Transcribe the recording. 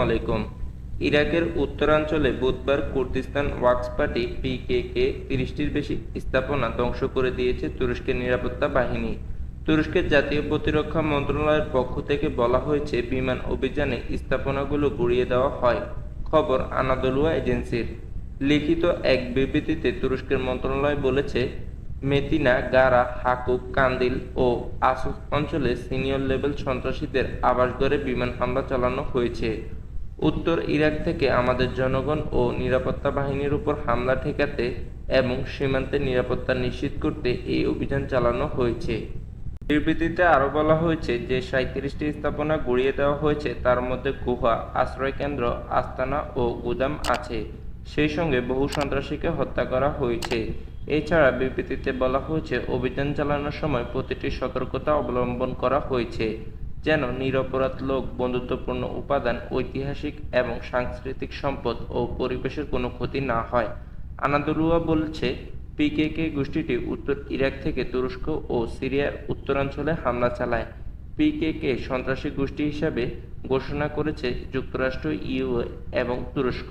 আলাইকুম। ইরাকের উত্তরাঞ্চলে বুধবার কুর্দিস্তান ওয়ার্কস পার্টি পিকেকে ৩০টির বেশি স্থাপনা ধ্বংস করে দিয়েছে তুরস্কের নিরাপত্তা বাহিনী। তুরস্কের জাতীয় প্রতিরক্ষা মন্ত্রণালয়ের পক্ষ থেকে বলা হয়েছে, বিমান অভিযানে স্থাপনাগুলো গুঁড়িয়ে দেওয়া হয়। খবর আনাদোলুয়া এজেন্সির। লিখিত এক বিবৃতিতে তুরস্কের মন্ত্রণালয় বলেছে, মেদিনা, গারা, হাকুক, কান্দিল ও আসুস অঞ্চলে সিনিয়র লেভেল সন্ত্রাসীদের আবাসঘরে বিমান হামলা চালানো হয়েছে। উত্তর ইরাক থেকে আমাদের জনগণ ও নিরাপত্তা বাহিনীর উপর হামলা ঠেকাতে এবং সীমান্তের নিরাপত্তা নিশ্চিত করতে এই অভিযান চালানো হয়েছে। বিবৃতিতে আরও বলা হয়েছে যে ৩৭টি স্থাপনা গুঁড়িয়ে দেওয়া হয়েছে, তার মধ্যে গুহা, আশ্রয়কেন্দ্র, আস্তানা ও গুদাম আছে। সেই সঙ্গে বহু সন্ত্রাসীকে হত্যা করা হয়েছে। এছাড়া বিবৃতিতে বলা হয়েছে, অভিযান চালানোর সময় প্রতিটি সতর্কতা অবলম্বন করা হয়েছে, যেন নিরপরাধ লোক, বন্ধুত্বপূর্ণ উপাদান, ঐতিহাসিক এবং সাংস্কৃতিক সম্পদ ও পরিবেশের কোনো ক্ষতি না হয়। আনাদোলুয়া বলছে, পিকেকে গোষ্ঠীটি উত্তর ইরাক থেকে তুরস্ক ও সিরিয়ার উত্তরাঞ্চলে হামলা চালায়। পিকেকে সন্ত্রাসী গোষ্ঠী হিসাবে ঘোষণা করেছে যুক্তরাষ্ট্র, ইইউ এবং তুরস্ক।